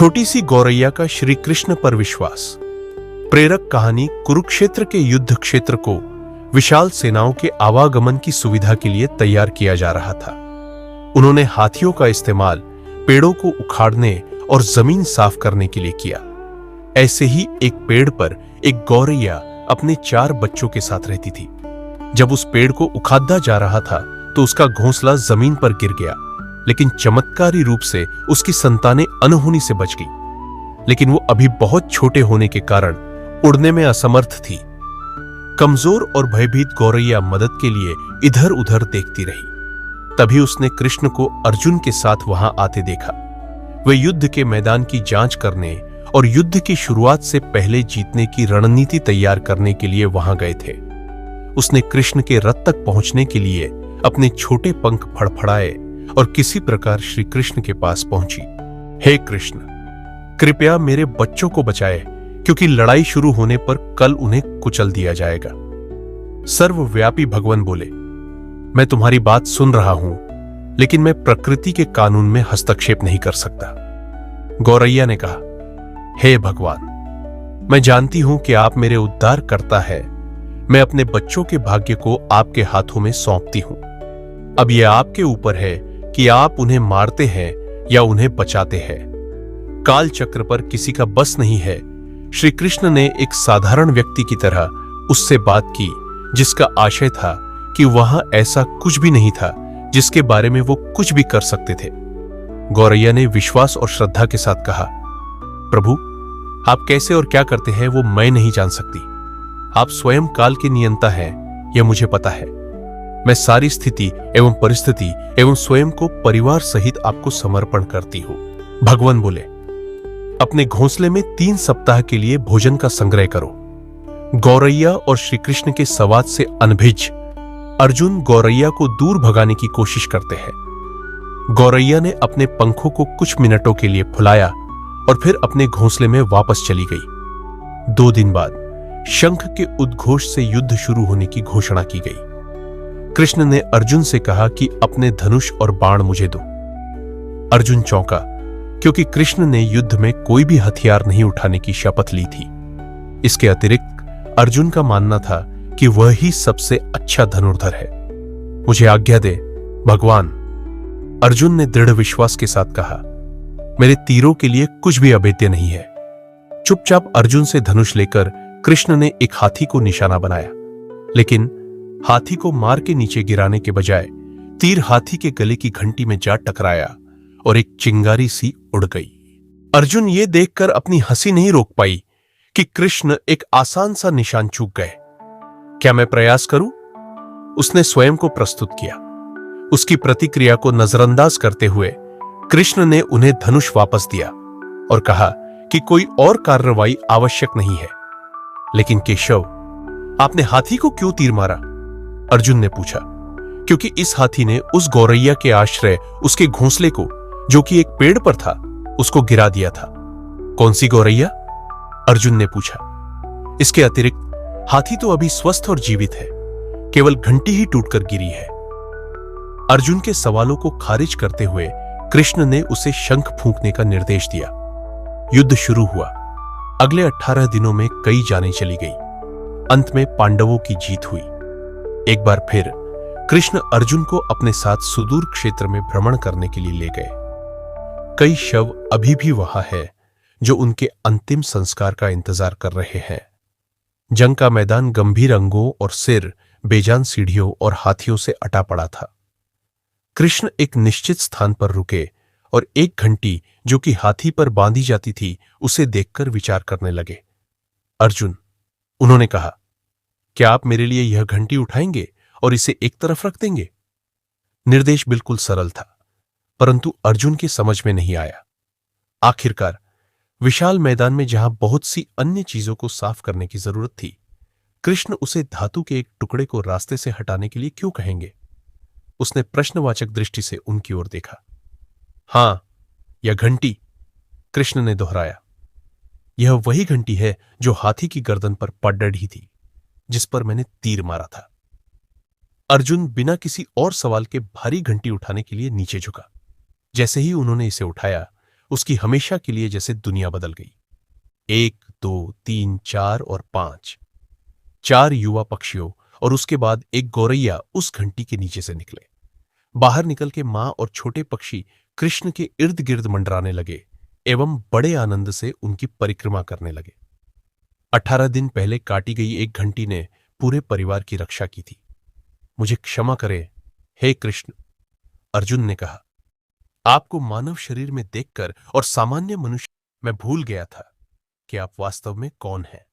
छोटी सी गौरैया का श्री कृष्ण पर विश्वास। प्रेरक कहानी कुरुक्षेत्र के युद्ध क्षेत्र को विशाल सेनाओं के आवागमन की सुविधा के लिए तैयार किया जा रहा था। उन्होंने हाथियों का इस्तेमाल पेड़ों को उखाड़ने और जमीन साफ करने के लिए किया। ऐसे ही एक पेड़ पर एक गौरैया अपने 4 बच्चों के साथ रहती थी। जब उस पेड़ को उखाड़ा जा रहा था तो उसका घोंसला जमीन पर गिर गया, लेकिन चमत्कारी रूप से उसकी संतानें अनहोनी से बच गई। लेकिन वो अभी बहुत छोटे होने के कारण उड़ने में असमर्थ थी। कमजोर और भयभीत गौरैया मदद के लिए इधर उधर देखती रही। तभी उसने कृष्ण को अर्जुन के साथ वहां आते देखा। वे युद्ध के मैदान की जांच करने और युद्ध की शुरुआत से पहले जीतने की रणनीति तैयार करने के लिए वहां गए थे। उसने कृष्ण के रथ तक पहुंचने के लिए अपने छोटे पंख फड़फड़ाए और किसी प्रकार श्री कृष्ण के पास पहुंची। हे कृष्ण, कृपया मेरे बच्चों को बचाए, क्योंकि लड़ाई शुरू होने पर कल उन्हें कुचल दिया जाएगा। सर्वव्यापी भगवान बोले, मैं तुम्हारी बात सुन रहा हूं, लेकिन मैं प्रकृति के कानून में हस्तक्षेप नहीं कर सकता। गौरैया ने कहा, हे भगवान, मैं जानती हूं कि आप मेरे उद्धार करता है। मैं अपने बच्चों के भाग्य को आपके हाथों में सौंपती हूं। अब यह आपके ऊपर है कि आप उन्हें मारते हैं या उन्हें बचाते हैं। काल चक्र पर किसी का बस नहीं है। श्री कृष्ण ने एक साधारण व्यक्ति की तरह उससे बात की, जिसका आशय था कि वहां ऐसा कुछ भी नहीं था जिसके बारे में वो कुछ भी कर सकते थे। गौरैया ने विश्वास और श्रद्धा के साथ कहा, प्रभु, आप कैसे और क्या करते हैं वो मैं नहीं जान सकती। आप स्वयं काल के नियंता हैं, यह मुझे पता है। मैं सारी स्थिति एवं परिस्थिति एवं स्वयं को परिवार सहित आपको समर्पण करती हूं। भगवान बोले, अपने घोंसले में 3 सप्ताह के लिए भोजन का संग्रह करो। गौरैया और श्री कृष्ण के संवाद से अनभिज्ञ अर्जुन गौरैया को दूर भगाने की कोशिश करते हैं। गौरैया ने अपने पंखों को कुछ मिनटों के लिए फुलाया और फिर अपने घोंसले में वापस चली गई। 2 दिन बाद शंख के उद्घोष से युद्ध शुरू होने की घोषणा की गई। कृष्ण ने अर्जुन से कहा कि अपने धनुष और बाण मुझे दो। अर्जुन चौंका, क्योंकि कृष्ण ने युद्ध में कोई भी हथियार नहीं उठाने की शपथ ली थी। इसके अतिरिक्त अर्जुन का मानना था कि वह ही सबसे अच्छा धनुर्धर है। मुझे आज्ञा दे भगवान, अर्जुन ने दृढ़ विश्वास के साथ कहा। मेरे तीरों के लिए कुछ भी अभेद्य नहीं है। चुपचाप अर्जुन से धनुष लेकर कृष्ण ने एक हाथी को निशाना बनाया, लेकिन हाथी को मार के नीचे गिराने के बजाय तीर हाथी के गले की घंटी में जा टकराया और एक चिंगारी सी उड़ गई। अर्जुन ये देखकर अपनी हंसी नहीं रोक पाई कि कृष्ण एक आसान सा निशान चूक गए। क्या मैं प्रयास करूं? उसने स्वयं को प्रस्तुत किया। उसकी प्रतिक्रिया को नजरअंदाज करते हुए कृष्ण ने उन्हें धनुष वापस दिया और कहा कि कोई और कार्रवाई आवश्यक नहीं है। लेकिन केशव, आपने हाथी को क्यों तीर मारा? अर्जुन ने पूछा। क्योंकि इस हाथी ने उस गौरैया के आश्रय उसके घोंसले को, जो कि एक पेड़ पर था, उसको गिरा दिया था। कौन सी गौरैया? अर्जुन ने पूछा। इसके अतिरिक्त हाथी तो अभी स्वस्थ और जीवित है, केवल घंटी ही टूटकर गिरी है। अर्जुन के सवालों को खारिज करते हुए कृष्ण ने उसे शंख फूंकने का निर्देश दिया। युद्ध शुरू हुआ। अगले 18 दिनों में कई जानें चली गई। अंत में पांडवों की जीत हुई। एक बार फिर कृष्ण अर्जुन को अपने साथ सुदूर क्षेत्र में भ्रमण करने के लिए ले गए। कई शव अभी भी वहां है जो उनके अंतिम संस्कार का इंतजार कर रहे हैं। जंग का मैदान गंभीर अंगों और सिर बेजान सीढ़ियों और हाथियों से अटा पड़ा था। कृष्ण एक निश्चित स्थान पर रुके और एक घंटी जो कि हाथी पर बांधी जाती थी उसे देखकर विचार करने लगे। अर्जुन, उन्होंने कहा, क्या आप मेरे लिए यह घंटी उठाएंगे और इसे एक तरफ रख देंगे? निर्देश बिल्कुल सरल था, परंतु अर्जुन के समझ में नहीं आया। आखिरकार विशाल मैदान में जहां बहुत सी अन्य चीजों को साफ करने की जरूरत थी, कृष्ण उसे धातु के एक टुकड़े को रास्ते से हटाने के लिए क्यों कहेंगे? उसने प्रश्नवाचक दृष्टि से उनकी ओर देखा। हां, यह घंटी, कृष्ण ने दोहराया। यह वही घंटी है जो हाथी की गर्दन पर पड़ रही थी, जिस पर मैंने तीर मारा था। अर्जुन बिना किसी और सवाल के भारी घंटी उठाने के लिए नीचे झुका। जैसे ही उन्होंने इसे उठाया, उसकी हमेशा के लिए जैसे दुनिया बदल गई। 1, 2, 3, 4 और 5, 4 युवा पक्षियों और उसके बाद एक गौरैया उस घंटी के नीचे से निकले। बाहर निकल के मां और छोटे पक्षी कृष्ण के इर्द गिर्द मंडराने लगे एवं बड़े आनंद से उनकी परिक्रमा करने लगे। 18 दिन पहले काटी गई एक घंटी ने पूरे परिवार की रक्षा की थी। मुझे क्षमा करें, हे कृष्ण, अर्जुन ने कहा। आपको मानव शरीर में देखकर और सामान्य मनुष्य मैं भूल गया था कि आप वास्तव में कौन हैं।